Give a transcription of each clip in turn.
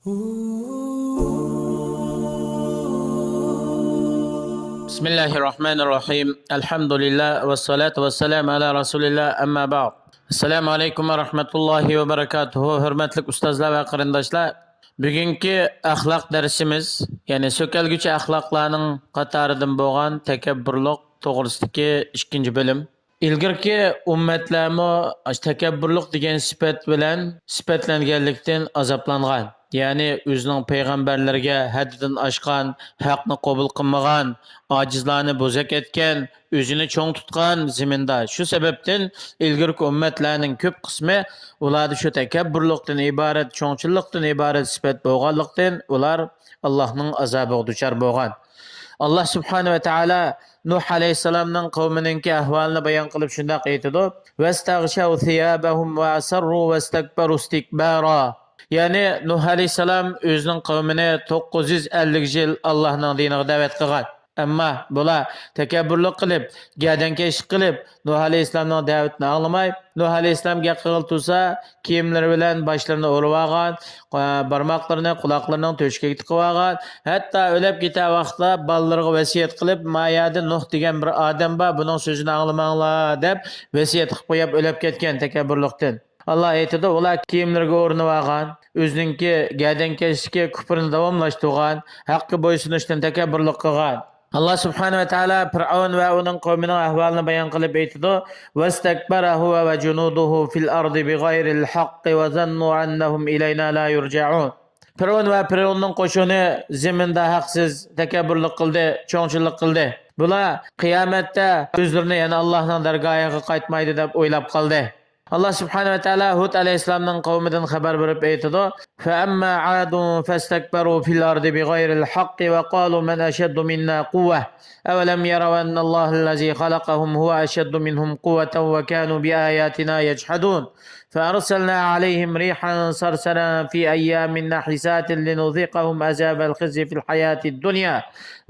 بسم الله الرحمن الرحيم الحمد لله والصلاة والسلام على رسول الله أما بعد Assalamu alaykum va rahmatullohi va barakatuhu. Hurmatli ustozlar va qarindoshlar. Bugungi axloq darsimiz, ya'ni so'kalguchi axloqlarning qatoridan bo'lgan takabburlik to'g'risidagi ikkinchi bo'lim. Ilgirki ummatlarmi takabburlik degan sifat bilan sifatlanganlikdan azoblangan. Ya'ni o'zining payg'ambarlarga haddidan oshgan, haqni qabul qilmagan, ojizlarni bo'zak etgan, o'zini cho'ng tutgan zaminda. Shu sababdan ilgirki ummatlarning ko'p qismi ularda shu takabburlikdan iborat, cho'ngchillikdan iborat sifat bo'lganlikdan ular Allohning azobiga duchor bo'lgan. Allah subhanahu va taolo Nuh alayhissalomning qavmininki ahvolini bayon qilib shunday aytadi: "Vastaghshaw thiyabahum va asarru wastakbaru istikbara." Ya'ni Nuh alayhissalom o'zining qavmini 950 yil Allohning diniga da'vat qilgan. Ammo bular takabburlik qilib, gadankesh qilib, Nuh alayhissalomning da'vatini anglamay, Nuh alayhissalomga qig'il tursa, kiyimlari bilan boshlarini o'rib olgan, barmoqlarini quloqlarining to'shkagiga tiqib olgan, hatto o'lib ketar vaqtda bolalarga vasiyat qilib, "Mayada Nuh degan bir odam bor, buning so'zini anglamanglar" deb vasiyat qilib qo'yib o'lib ketgan takabburlikdan. Allah aytadi, ular kiyimlarga o'rnab olgan, o'zininki gadankashlikka kufrini davomlashtirgan, haqqa bo'ysunishdan takabburlik qilgan. Allah subhanahu va taolo Fir'aun va uning qavmining ahvolini bayon qilib aytadi: "Vastakbara huwa va junuduhu fil ardi bighayri al-haqqi wa zannu annahum ilayna la yurja'un." Fir'aun va Fir'aunning qo'shini zaminda haqsiz takabburlik qildi, cho'ngchilik qildi. Bular qiyomatda o'zlarini yana Allohning dargohiga qaytmaydi deb o'ylab qoldi. Allah subhanahu wa ta'ala Hud alayhissalomning qavmidan xabar berib aytadi: "Fa amma 'adun fastakbaru fil ardi bighayri al-haqqi wa qalu man ashaddu minna quwwa awalam yaraw anna Alloha allazi khalaqahum huwa ashaddu minhum quwwatan wa kanu bi ayatina yajhadun فأرسلنا عليهم ريحا صرصرا في أيام نحسات لنذيقهم عذاب الخزي في الحياة الدنيا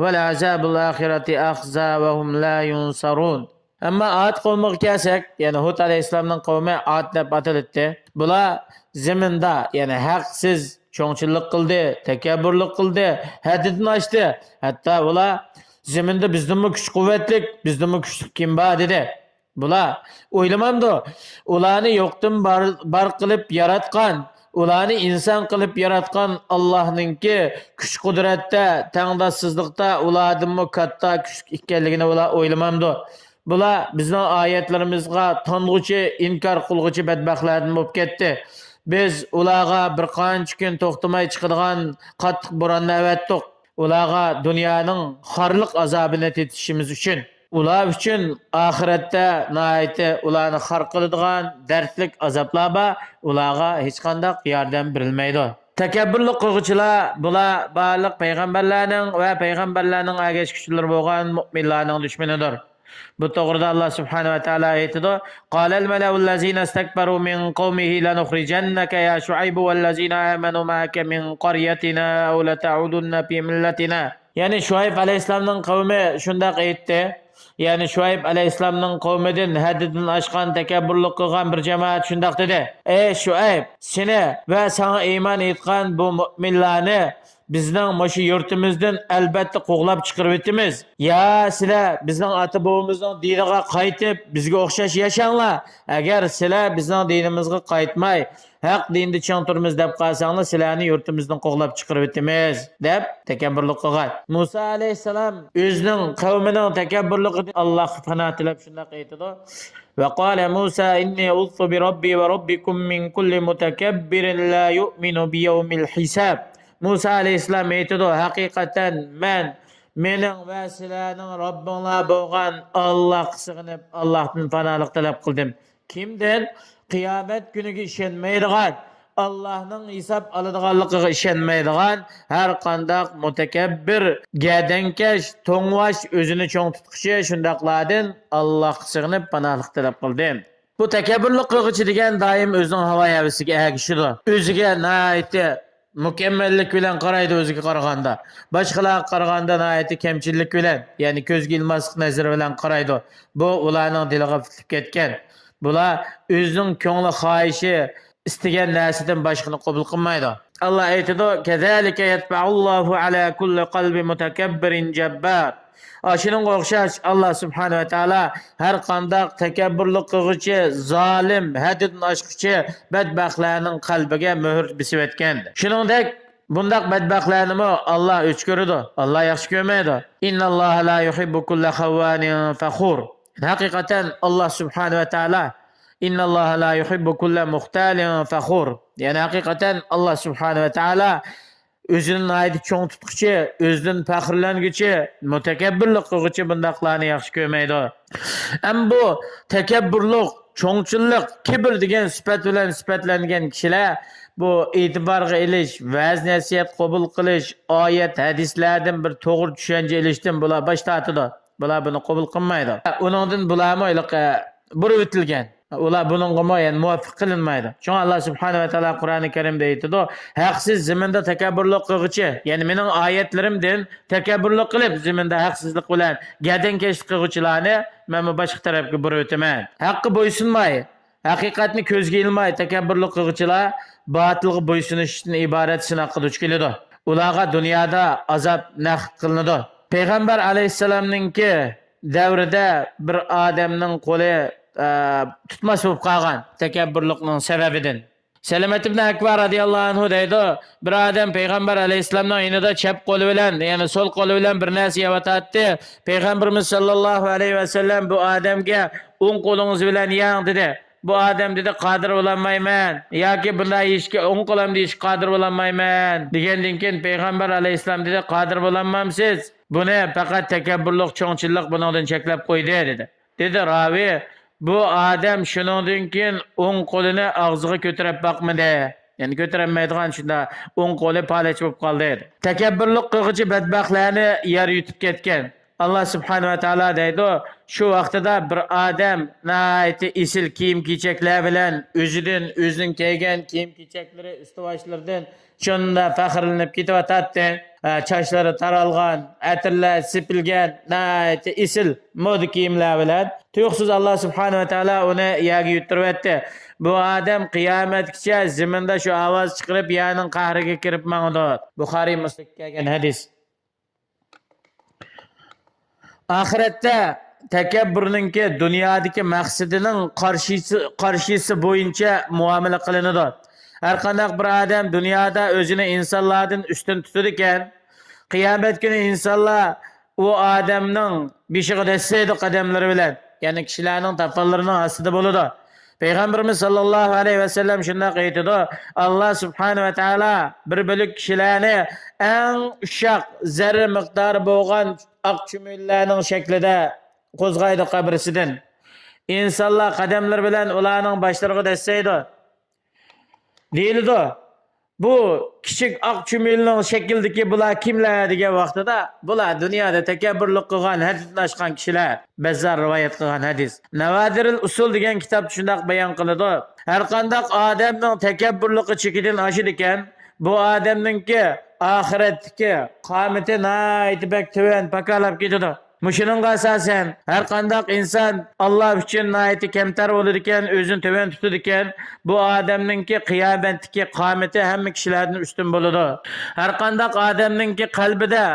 والعذاب الآخرة أخزى وهم لا ينصرون." Amma Ad qavmiga kelsak, ya'ni Hud alayhissalomning qavmi Ad deb ataladi. Bular zaminda, ya'ni haqsiz cho'ngchilik qildi, takabburlik qildi, haddidan oshdi. Hatto ular zaminda bizdanmi kuch quvvatlik, bizdanmi kuchli kim bor dedi. Bular o'ylamamdi. Ularni yo'qdan bar qilib yaratgan, ularni inson qilib yaratgan Allohningki kuch qudratda, tangdoshsizlikda ulardanmi katta kuch ekanligini ular o'ylamamdi. Bular bizning oyatlarimizga tonguchi, inkor qilguchi badbaxtlardan bo'lib ketdi. Biz ularga bir qancha kun to'xtamay chiqadigan qattiq bo'ronni avatdik. Ularga dunyoning xorliq azobini tetishimiz uchun, ular uchun oxiratda nihoyatda ularni xor qiladigan dardlik azoblar bor, ularga hech qanday yordam berilmaydi. Takabburlik qilguvchilar bular barliq payg'ambarlarning va payg'ambarlarning agashkuchilari bo'lgan mu'minlarning dushmanidir. Bu to'g'rida Allah subhanahu va taolo aytadi: "Qalal mala'ul ladzina istakbaru min qawmihi lanukhrijannaka ya Shu'ayb wal ladzina amanu ma'aka min qaryatina aw la ta'udunna fi millatina." Ya'ni Shuayb alayhissalomning qavmi shunday aytdi. Ya'ni Shuayb alayhissalomning qavmidan haddidan oshgan takabburlik qilgan bir jamoat shunday dedi: "Ey Shuayb, seni va sana iymon etgan bu mu'minlarni bizning mushu yurtimizdan albatta qo'g'lab chiqarib o'tamiz. Ya sizlar bizning ota-bobomizning diniga qaytib, bizga o'xshash yashanglar. Agar sizlar bizning dinimizga qaytmay, haq dinda chang turmiz deb qolsanglar, sizlarni yurtimizdan qo'g'lab chiqarib o'tamiz" deb takabburlik qilgan. Musa alayhissalom o'zining qavmining takabburligidan Alloh panoh tilab shunday aytadi: "Va qala Musa inni uztu bi robbi va robbikum min kulli mutakabbirin la yu'minu bi yawmil hisab." Musa alayhissalom aytadi: "Haqiqatan mening va sizlarning Robbinglar bo'lgan Allohga sig'inib, Allohdan panohlik talab qildim. Kimdan? Qiyomat kuniga ishonmaydigan, Allohning hisob oladiganligiga ishonmaydigan har qanday mutakabbir, gadankash, to'ngvash, o'zini cho'ng tutqichi shundaqlardan Allohga sig'inib panohlik talab qildim." Bu takabburlik qilg'ichi degan doim o'zining havo havasiga ergishadi. O'ziga nihoyatda mukammallik bilan qaraydi o'ziga qaraganda. Boshqalarga qaraganda nihoyatda kamchilik bilan, ya'ni ko'zga ilmaslik nazari bilan qaraydi. Bu ularning diliga bitib ketgan. Bular o'zining ko'ngli xohishi, istagan narsadan boshqani qabul qilmaydi. Allah aytadi: "Kezalike yetba'ullahu ala kulli qalbi mutakabbirin jabbar." Aşının o'xshash Allah subhanahu va taolo har qanday takabburlik qilg'uchi, zolim, haddan oshquchi badbaxtlarning qalbiga muhr bisib etgandi. Shuningdek, bundaq badbaxtlarni Allah o'chkirdi. Allah yaxshi ko'rmaydi. Innalloha la yuhibbu kulla xawwanin fakhur. Haqiqatan Allah subhanahu va taolo innalloha la yuhibbu kulla muxtalin fakhur. Yani haqiqatan Allah subhanahu va taolo o'zini aydi cho'ng tutquchi, o'zidan faxrlanguchi, mutakabbirlik qilguchi bundaqlarni yaxshi ko'rmaydi. Ham bu takabburlik, cho'ngchillik, kibr degan sifat bilan sifatlangan kishilar bu e'tiborga ilish, va'z nasihat qabul qilish, oyat, hadislardan bir to'g'ri tushuncha ilishdan bular bosh tortadi. Bular buni qabul qilmaydi. Uningdan bularmi burib o'tilgan. Ular buningga yani muvaffaq qilinmaydi. Shunga Allah subhanahu va taolo Qur'oni Karimda aytadi: "Haqsiz zaminda takabburlik qilguchi, ya'ni mening oyatlarimdan takabburlik qilib zaminda haqsizlik bilan gadankesh qilguchilarni men boshqa tarafga burib o'taman. Haqqi bo'ysunmay, haqiqatni ko'zga ilmay takabburlik qilguchilar botilga bo'ysunishdan iborat sinoqqa duch keladi. Ularga dunyoda azob naqd qilinadi." Payg'ambar alayhissalomningki davrida bir odamning qo'li tutmas bo'lib qolgan takabburlikning sababidan. Salamat ibn Akbar radhiyallohu anhu deydi, bir odam payg'ambar alayhissalomning yonida chap qo'li bilan, ya'ni so'l qo'li bilan bir narsa yavatadi. Payg'ambarimiz sallallohu alayhi vasallam bu odamga o'ng qo'lingiz bilan yang dedi. Bu odam dedi qodir bo'lmayman yoki bunday ishga o'ng qo'lim deyish qodir bo'lmayman degandan keyin payg'ambar alayhissalom dedi qodir bo'lmaysiz. Buni faqat takabburlik, cho'ngchillik bundan cheklab qo'ydi dedi. Dedi ravi, bu odam shuningdan keyin o'ng qo'lini og'ziga ko'tarib boqmadi. Ya'ni ko'tarolmaydigan shunda o'ng qo'li palach bo'lib qoldi dedi. Takabburlik qilg'uchi badbaxtlarni yer yutib ketgan. Allah subhanahu va taolo deydi, shu vaqtida bir odam nayti isil kiyim-kechaklar bilan o'zining kiygan kiyim-kechaklari ustuvashlardan shunda faxrlanib ketyapti. Chochlari taralgan, atirlar sepilgan, nayti isil mod kiyimlar bilan tuyuqsiz Allah subhanahu va taolo uni yerga yuttiryapti. Bu odam qiyomatgacha zaminda shu ovoz chiqarib yerning qahriga kirib mangdi. Buxoriy Muslimga kelgan hadis. Oxiratda takabburningki dunyodagi maqsadining qarshisi bo'yicha muomala qilinadi. Har qanday bir odam dunyoda o'zini insonlardan ustun tutar ekan, qiyomat kuni insonlar u odamning beshiga dasaydi qadamlari bilan, ya'ni kishilarning tafallarining ostida bo'ladi. Payg'ambarimiz sallallohu alayhi vasallam shunday aytadi: Allah subhanahu va taolo bir bo'lik kishilarni eng ushoq zarra miqdori bo'lgan oq chumillarning shaklida qo'zg'aydi qabrisidan. İnsanlar qadamlar bilan ularning boshlariga dasaydi. Deyildi. Bu kichik oq chumilning shaklidagi bular kimlar degan vaqtida bular dunyoda takabburlik qilgan, haddan oshgan kishilar. Bazzar rivoyat qilgan hadis. Navadirul Usul degan kitob shunday bayon qiladi. Har qanday odamning takabburligi chekidan oshir ekan, bu odamningki oxiratdagi qomati naytibak tuvan pakalab ketadi. Mushuning asosan har qanday inson Alloh uchun nayti kamtar bo'lar ekan, o'zini tuvan tutar ekan, bu odamningki qiyomatdagi qomati hamma kishilardan ustun bo'ladi. Har qanday odamningki qalbida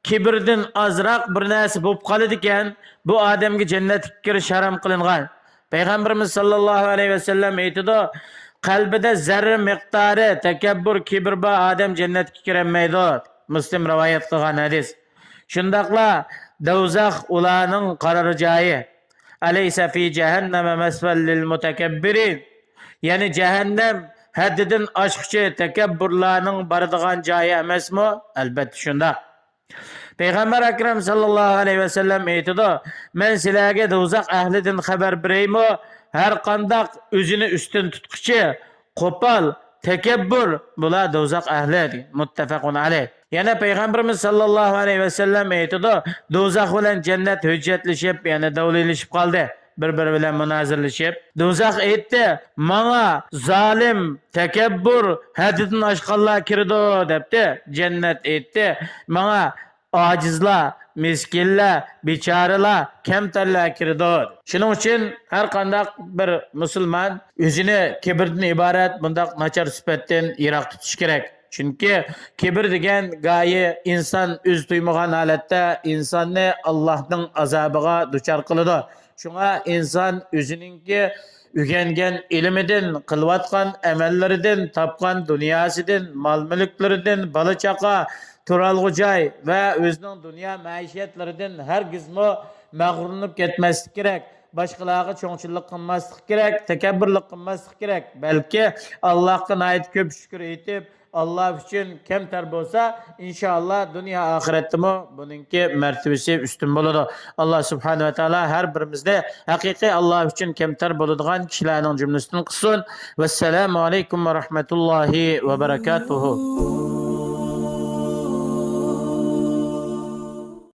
kibrdan azroq bir narsa bo'lib qoladi ekan, bu odamga jannatga kirish harom qilingan. Payg'ambarimiz sallallohu alayhi vasallam aytadi: qalbida zarra miqdori takabbur, kibr bor odam jannatga kirolmaydi. Muslim rivoyat qilgan hadis. Shundaqla do'zax ularning qaror joyi. Alaysa fi jahannama masfal lil mutakabbirin. Ya'ni jahannam haddidan oshquchi takabburlarning boradigan joyi emasmi? Albatta shunda. Payg'ambar akram sallallohu alayhi vasallam aytadi: "Men sizlarga do'zax ahlidan xabar beraymi? Har qanday o'zini ustun tutquchi, qo'pol, takabbur bular do'zax ahli." Muttafaqun alayh. Yana payg'ambarimiz sallallohu alayhi vasallam aytadi: "Do'zax bilan jannat hujjatlashib, ya'ni davlilashib qoldi. Bir-biri bilan munozirlashib. Do'zax aytdi: "Menga zolim, takabbur, haddidan oshganlar kirdi" debdi. Jannat aytdi: "Menga ojizlar, miskinlar, bechoralar, kamtarlar kirdi." Shuning uchun har qanday bir musulmon o'zini kibrdan iborat bundaq nachar sifatdan yiroq tutish kerak. Çünkü kibir degen gayi insan üz duymagan halatda insanı Allah'ın azabıga duçar kılıdı. Şuna insan özününki ügengen ilmidin, kılvatkan emellerinden, tapkan dünyasıdın, mal mülklerinden, balı çaka, turalgı cay ve özünün dünya maişetlerinden her gizmi mağrurlanıp ketmeslik gerek. Başkalarına çoğunçuluk kılmaslık gerek, tekebbürlük kılmaslık gerek. Belki Allah'a ait köp şükür etip Allah için kemter bolsa inşallah dünya ahirette mi bununki mertebesi üstün boludu. Allah subhanahu ve teala her birimizde hakiki Allah için kemter boluduğun kişilerin cümlesini kılsın. Vesselamu aleyküm ve rahmetullahi ve berekatuhu.